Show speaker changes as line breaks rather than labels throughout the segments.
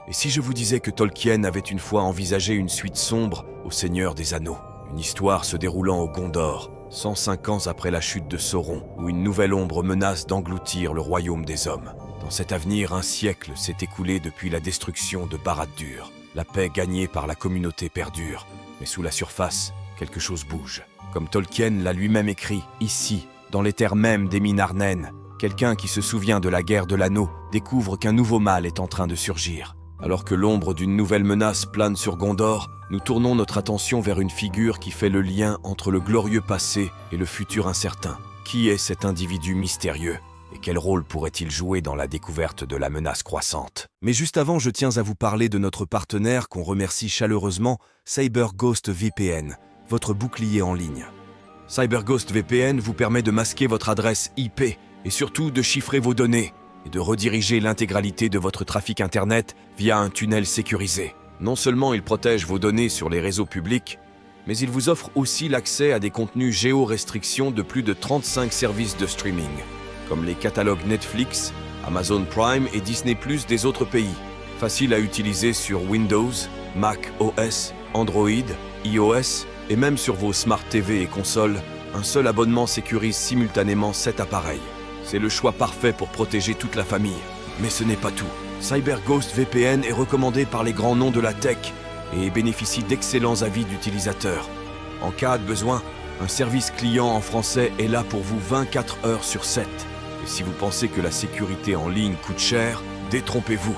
Et si je vous disais que Tolkien avait une fois envisagé une suite sombre au Seigneur des Anneaux, une histoire se déroulant au Gondor, 105 ans après la chute de Sauron, où une nouvelle ombre menace d'engloutir le royaume des hommes. Dans cet avenir, un siècle s'est écoulé depuis la destruction de Barad-dûr. La paix gagnée par la communauté perdure, mais sous la surface, quelque chose bouge. Comme Tolkien l'a lui-même écrit, ici, dans les terres mêmes des mines Arnhem, quelqu'un qui se souvient de la guerre de l'anneau découvre qu'un nouveau mal est en train de surgir. Alors que l'ombre d'une nouvelle menace plane sur Gondor, nous tournons notre attention vers une figure qui fait le lien entre le glorieux passé et le futur incertain. Qui est cet individu mystérieux ? Et quel rôle pourrait-il jouer dans la découverte de la menace croissante? Mais juste avant, je tiens à vous parler de notre partenaire qu'on remercie chaleureusement, CyberGhost VPN, votre bouclier en ligne. CyberGhost VPN vous permet de masquer votre adresse IP et surtout de chiffrer vos données et de rediriger l'intégralité de votre trafic Internet via un tunnel sécurisé. Non seulement il protège vos données sur les réseaux publics, mais il vous offre aussi l'accès à des contenus géo-restrictions de plus de 35 services de streaming, comme les catalogues Netflix, Amazon Prime et Disney+ des autres pays. Facile à utiliser sur Windows, Mac OS, Android, iOS et même sur vos Smart TV et consoles, un seul abonnement sécurise simultanément 7 appareils. C'est le choix parfait pour protéger toute la famille. Mais ce n'est pas tout. CyberGhost VPN est recommandé par les grands noms de la tech et bénéficie d'excellents avis d'utilisateurs. En cas de besoin, un service client en français est là pour vous 24 heures sur 7. Et si vous pensez que la sécurité en ligne coûte cher, détrompez-vous.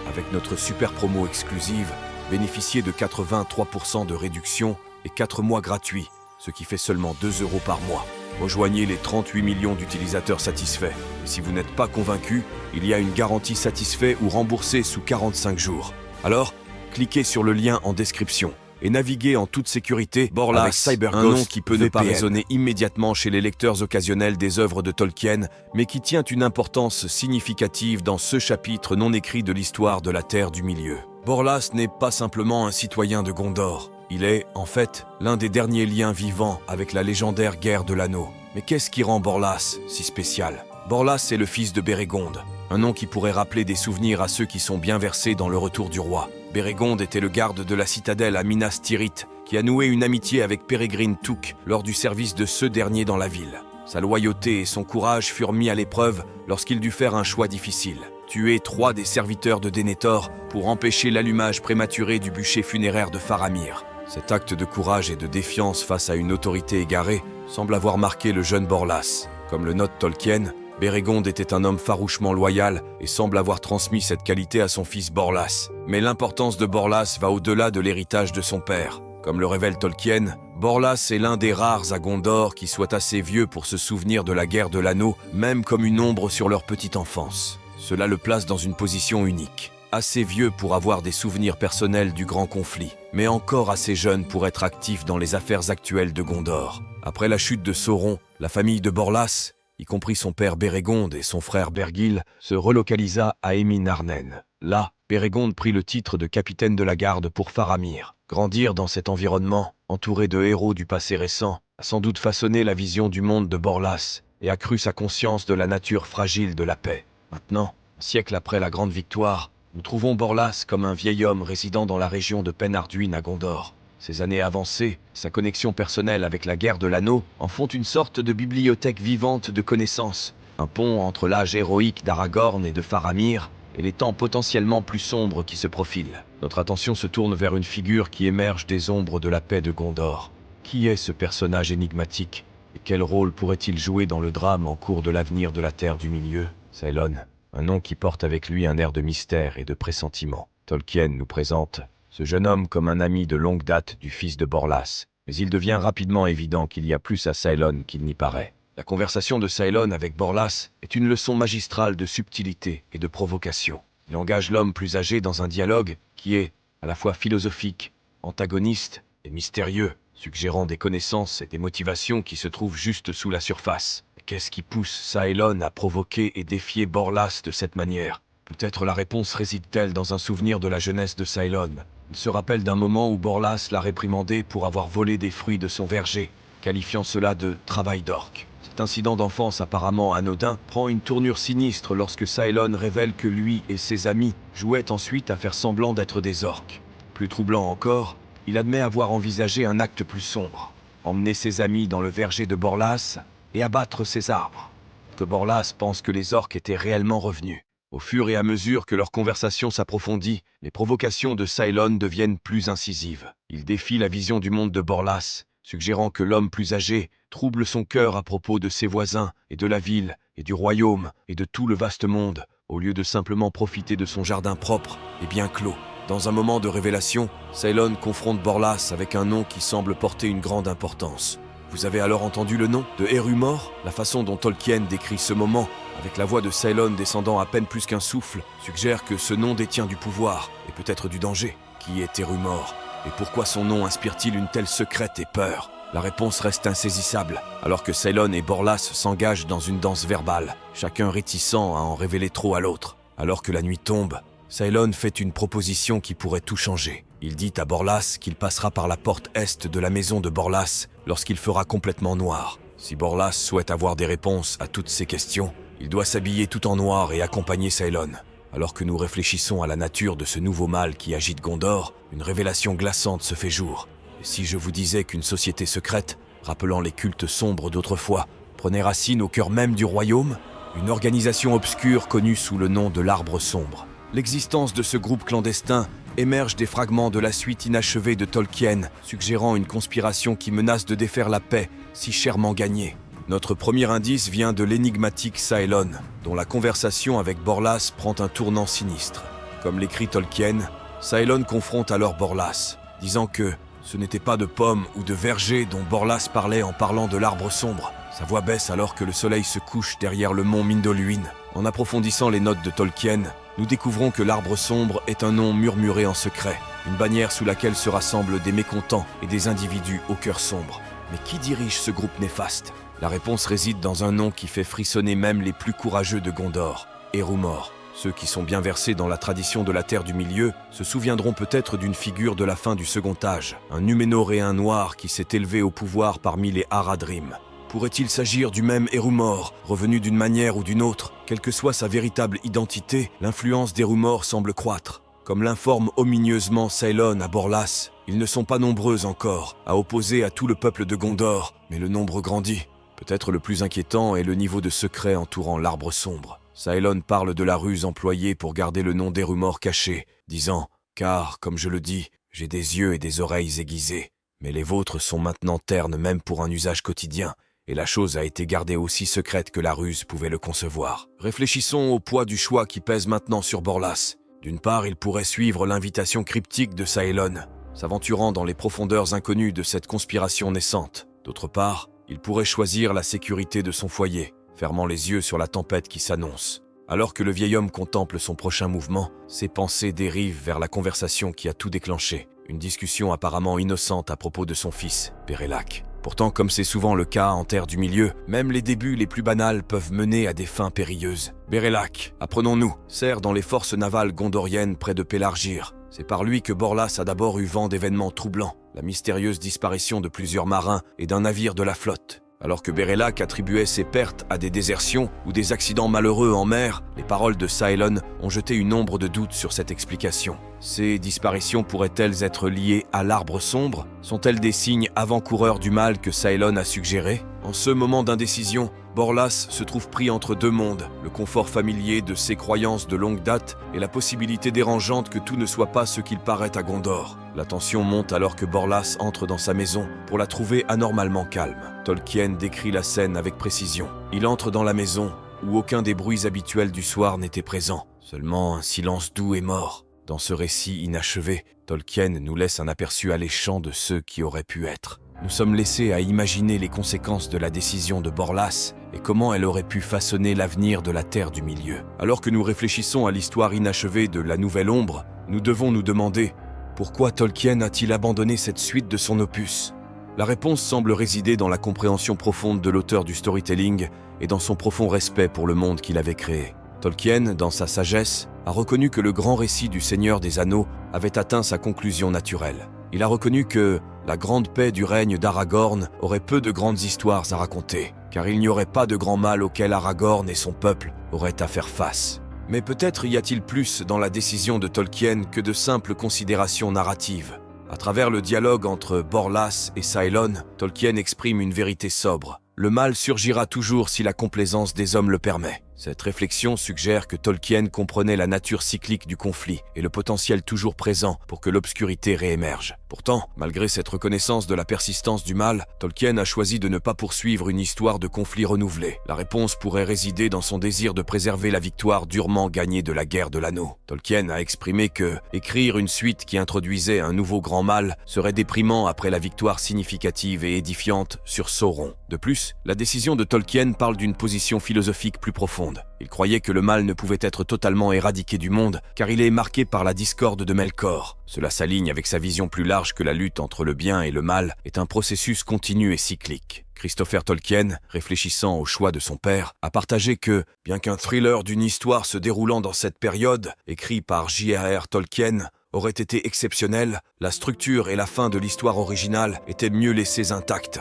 Avec notre super promo exclusive, bénéficiez de 83% de réduction et 4 mois gratuits, ce qui fait seulement 2 € par mois. Rejoignez les 38 millions d'utilisateurs satisfaits. Et si vous n'êtes pas convaincu, il y a une garantie satisfait ou remboursée sous 45 jours. Alors, cliquez sur le lien en description et naviguez en toute sécurité
Borlas,
avec CyberGhost, un nom qui peut ne pas résonner immédiatement chez les lecteurs occasionnels des œuvres de Tolkien, mais qui tient une importance significative dans ce chapitre non écrit de l'histoire de la Terre du Milieu. Borlas n'est pas simplement un citoyen de Gondor. Il est, en fait, l'un des derniers liens vivants avec la légendaire guerre de l'anneau. Mais qu'est-ce qui rend Borlas si spécial? Borlas est le fils de Bérégonde, un nom qui pourrait rappeler des souvenirs à ceux qui sont bien versés dans le retour du roi. Bérégonde était le garde de la citadelle à Minas Tirith, qui a noué une amitié avec Peregrine Took lors du service de ce dernier dans la ville. Sa loyauté et son courage furent mis à l'épreuve lorsqu'il dut faire un choix difficile. Tuer 3 des serviteurs de Denethor pour empêcher l'allumage prématuré du bûcher funéraire de Faramir. Cet acte de courage et de défiance face à une autorité égarée semble avoir marqué le jeune Borlas. Comme le note Tolkien, Bérégonde était un homme farouchement loyal et semble avoir transmis cette qualité à son fils Borlas. Mais l'importance de Borlas va au-delà de l'héritage de son père. Comme le révèle Tolkien, Borlas est l'un des rares à Gondor qui soit assez vieux pour se souvenir de la guerre de l'anneau, même comme une ombre sur leur petite enfance. Cela le place dans une position unique. Assez vieux pour avoir des souvenirs personnels du grand conflit, mais encore assez jeune pour être actif dans les affaires actuelles de Gondor. Après la chute de Sauron, la famille de Borlas, y compris son père Bérégonde et son frère Bergil, se relocalisa à Émin Arnhem. Là, Bérégonde prit le titre de capitaine de la garde pour Faramir. Grandir dans cet environnement, entouré de héros du passé récent, a sans doute façonné la vision du monde de Borlas et accru sa conscience de la nature fragile de la paix. Maintenant, un siècle après la grande victoire, nous trouvons Borlas comme un vieil homme résidant dans la région de Pen Arduin à Gondor. Ses années avancées, sa connexion personnelle avec la guerre de l'anneau en font une sorte de bibliothèque vivante de connaissances, un pont entre l'âge héroïque d'Aragorn et de Faramir et les temps potentiellement plus sombres qui se profilent. Notre attention se tourne vers une figure qui émerge des ombres de la paix de Gondor. Qui est ce personnage énigmatique et quel rôle pourrait-il jouer dans le drame en cours de l'avenir de la Terre du Milieu? Saelon, un nom qui porte avec lui un air de mystère et de pressentiment. Tolkien nous présente ce jeune homme comme un ami de longue date du fils de Borlas, mais il devient rapidement évident qu'il y a plus à Saelon qu'il n'y paraît. La conversation de Saelon avec Borlas est une leçon magistrale de subtilité et de provocation. Il engage l'homme plus âgé dans un dialogue qui est à la fois philosophique, antagoniste et mystérieux, suggérant des connaissances et des motivations qui se trouvent juste sous la surface. Qu'est-ce qui pousse Saelon à provoquer et défier Borlas de cette manière? Peut-être la réponse réside-t-elle dans un souvenir de la jeunesse de Saelon. Il se rappelle d'un moment où Borlas l'a réprimandé pour avoir volé des fruits de son verger, qualifiant cela de « travail d'orque ». Cet incident d'enfance apparemment anodin prend une tournure sinistre lorsque Cylon révèle que lui et ses amis jouaient ensuite à faire semblant d'être des orques. Plus troublant encore, il admet avoir envisagé un acte plus sombre. Emmener ses amis dans le verger de Borlas et abattre ses arbres. Que Borlas pense que les orques étaient réellement revenus. Au fur et à mesure que leur conversation s'approfondit, les provocations de Cylon deviennent plus incisives. Il défie la vision du monde de Borlas, suggérant que l'homme plus âgé trouble son cœur à propos de ses voisins et de la ville et du royaume et de tout le vaste monde, au lieu de simplement profiter de son jardin propre et bien clos. Dans un moment de révélation, Cylon confronte Borlas avec un nom qui semble porter une grande importance. Vous avez alors entendu le nom de Erumor? La façon dont Tolkien décrit ce moment, avec la voix de Cylon descendant à peine plus qu'un souffle, suggère que ce nom détient du pouvoir et peut-être du danger. Qui est Erumor? Et pourquoi son nom inspire-t-il une telle secrète et peur? La réponse reste insaisissable, alors que Cylon et Borlas s'engagent dans une danse verbale, chacun réticent à en révéler trop à l'autre. Alors que la nuit tombe, Cylon fait une proposition qui pourrait tout changer. Il dit à Borlas qu'il passera par la porte est de la maison de Borlas lorsqu'il fera complètement noir. Si Borlas souhaite avoir des réponses à toutes ces questions, il doit s'habiller tout en noir et accompagner Cylon. Alors que nous réfléchissons à la nature de ce nouveau mal qui agite Gondor, une révélation glaçante se fait jour. Et si je vous disais qu'une société secrète, rappelant les cultes sombres d'autrefois, prenait racine au cœur même du royaume, une organisation obscure connue sous le nom de l'Arbre Sombre. L'existence de ce groupe clandestin émerge des fragments de la suite inachevée de Tolkien, suggérant une conspiration qui menace de défaire la paix, si chèrement gagnée. Notre premier indice vient de l'énigmatique Cylon, dont la conversation avec Borlas prend un tournant sinistre. Comme l'écrit Tolkien, Cylon confronte alors Borlas, disant que ce n'était pas de pommes ou de vergers dont Borlas parlait en parlant de l'arbre sombre. Sa voix baisse alors que le soleil se couche derrière le mont Mindolluin. En approfondissant les notes de Tolkien, nous découvrons que l'arbre sombre est un nom murmuré en secret, une bannière sous laquelle se rassemblent des mécontents et des individus au cœur sombre. Mais qui dirige ce groupe néfaste? La réponse réside dans un nom qui fait frissonner même les plus courageux de Gondor, Erumor. Ceux qui sont bien versés dans la tradition de la Terre du Milieu se souviendront peut-être d'une figure de la fin du Second Âge, un Numénoréen noir qui s'est élevé au pouvoir parmi les Haradrim. Pourrait-il s'agir du même Erumor, revenu d'une manière ou d'une autre? Quelle que soit sa véritable identité, l'influence d'Erumor semble croître. Comme l'informe ominieusement Cylon à Borlas, ils ne sont pas nombreux encore à opposer à tout le peuple de Gondor, mais le nombre grandit. Peut-être le plus inquiétant est le niveau de secret entourant l'arbre sombre. Cylon parle de la ruse employée pour garder le nom d'Erumor caché, disant « Car, comme je le dis, j'ai des yeux et des oreilles aiguisés, mais les vôtres sont maintenant ternes même pour un usage quotidien. » Et la chose a été gardée aussi secrète que la ruse pouvait le concevoir. Réfléchissons au poids du choix qui pèse maintenant sur Borlas. D'une part, il pourrait suivre l'invitation cryptique de Cylon, s'aventurant dans les profondeurs inconnues de cette conspiration naissante. D'autre part, il pourrait choisir la sécurité de son foyer, fermant les yeux sur la tempête qui s'annonce. Alors que le vieil homme contemple son prochain mouvement, ses pensées dérivent vers la conversation qui a tout déclenché, une discussion apparemment innocente à propos de son fils, Bérelac. Pourtant, comme c'est souvent le cas en Terre du Milieu, même les débuts les plus banals peuvent mener à des fins périlleuses. Bérelac, apprenons-nous, sert dans les forces navales gondoriennes près de Pélargir. C'est par lui que Borlas a d'abord eu vent d'événements troublants, la mystérieuse disparition de plusieurs marins et d'un navire de la flotte. Alors que Bérelac attribuait ses pertes à des désertions ou des accidents malheureux en mer, les paroles de Cylon ont jeté une ombre de doute sur cette explication. Ces disparitions pourraient-elles être liées à l'arbre sombre? Sont-elles des signes avant-coureurs du mal que Cylon a suggéré? En ce moment d'indécision, Borlas se trouve pris entre deux mondes, le confort familier de ses croyances de longue date et la possibilité dérangeante que tout ne soit pas ce qu'il paraît à Gondor. La tension monte alors que Borlas entre dans sa maison pour la trouver anormalement calme. Tolkien décrit la scène avec précision. Il entre dans la maison où aucun des bruits habituels du soir n'était présent, seulement un silence doux et mort. Dans ce récit inachevé, Tolkien nous laisse un aperçu alléchant de ceux qui auraient pu être. Nous sommes laissés à imaginer les conséquences de la décision de Borlas et comment elle aurait pu façonner l'avenir de la Terre du Milieu. Alors que nous réfléchissons à l'histoire inachevée de la Nouvelle Ombre, nous devons nous demander pourquoi Tolkien a-t-il abandonné cette suite de son opus? La réponse semble résider dans la compréhension profonde de l'auteur du storytelling et dans son profond respect pour le monde qu'il avait créé. Tolkien, dans sa sagesse, a reconnu que le grand récit du Seigneur des Anneaux avait atteint sa conclusion naturelle. Il a reconnu que la grande paix du règne d'Aragorn aurait peu de grandes histoires à raconter, car il n'y aurait pas de grand mal auquel Aragorn et son peuple auraient à faire face. Mais peut-être y a-t-il plus dans la décision de Tolkien que de simples considérations narratives. À travers le dialogue entre Borlas et Saelon, Tolkien exprime une vérité sobre. Le mal surgira toujours si la complaisance des hommes le permet. Cette réflexion suggère que Tolkien comprenait la nature cyclique du conflit et le potentiel toujours présent pour que l'obscurité réémerge. Pourtant, malgré cette reconnaissance de la persistance du mal, Tolkien a choisi de ne pas poursuivre une histoire de conflit renouvelé. La réponse pourrait résider dans son désir de préserver la victoire durement gagnée de la guerre de l'anneau. Tolkien a exprimé que écrire une suite qui introduisait un nouveau grand mal serait déprimant après la victoire significative et édifiante sur Sauron. De plus, la décision de Tolkien parle d'une position philosophique plus profonde. Il croyait que le mal ne pouvait être totalement éradiqué du monde, car il est marqué par la discorde de Melkor. Cela s'aligne avec sa vision plus large que la lutte entre le bien et le mal est un processus continu et cyclique. Christopher Tolkien, réfléchissant au choix de son père, a partagé que, bien qu'un thriller d'une histoire se déroulant dans cette période, écrit par J.R.R. Tolkien, aurait été exceptionnel, la structure et la fin de l'histoire originale étaient mieux laissées intactes.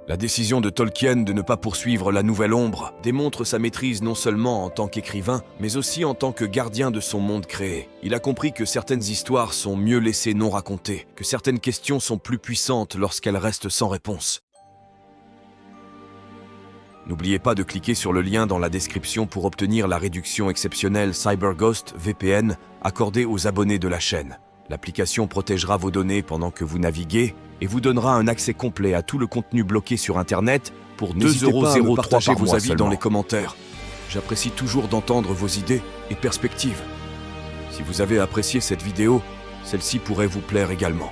La décision de Tolkien de ne pas poursuivre la Nouvelle Ombre démontre sa maîtrise non seulement en tant qu'écrivain, mais aussi en tant que gardien de son monde créé. Il a compris que certaines histoires sont mieux laissées non racontées, que certaines questions sont plus puissantes lorsqu'elles restent sans réponse. N'oubliez pas de cliquer sur le lien dans la description pour obtenir la réduction exceptionnelle CyberGhost VPN accordée aux abonnés de la chaîne. L'application protégera vos données pendant que vous naviguez et vous donnera un accès complet à tout le contenu bloqué sur Internet pour 2,03 € partagez vos avis dans les commentaires. J'apprécie toujours d'entendre vos idées et perspectives. Si vous avez apprécié cette vidéo, celle-ci pourrait vous plaire également.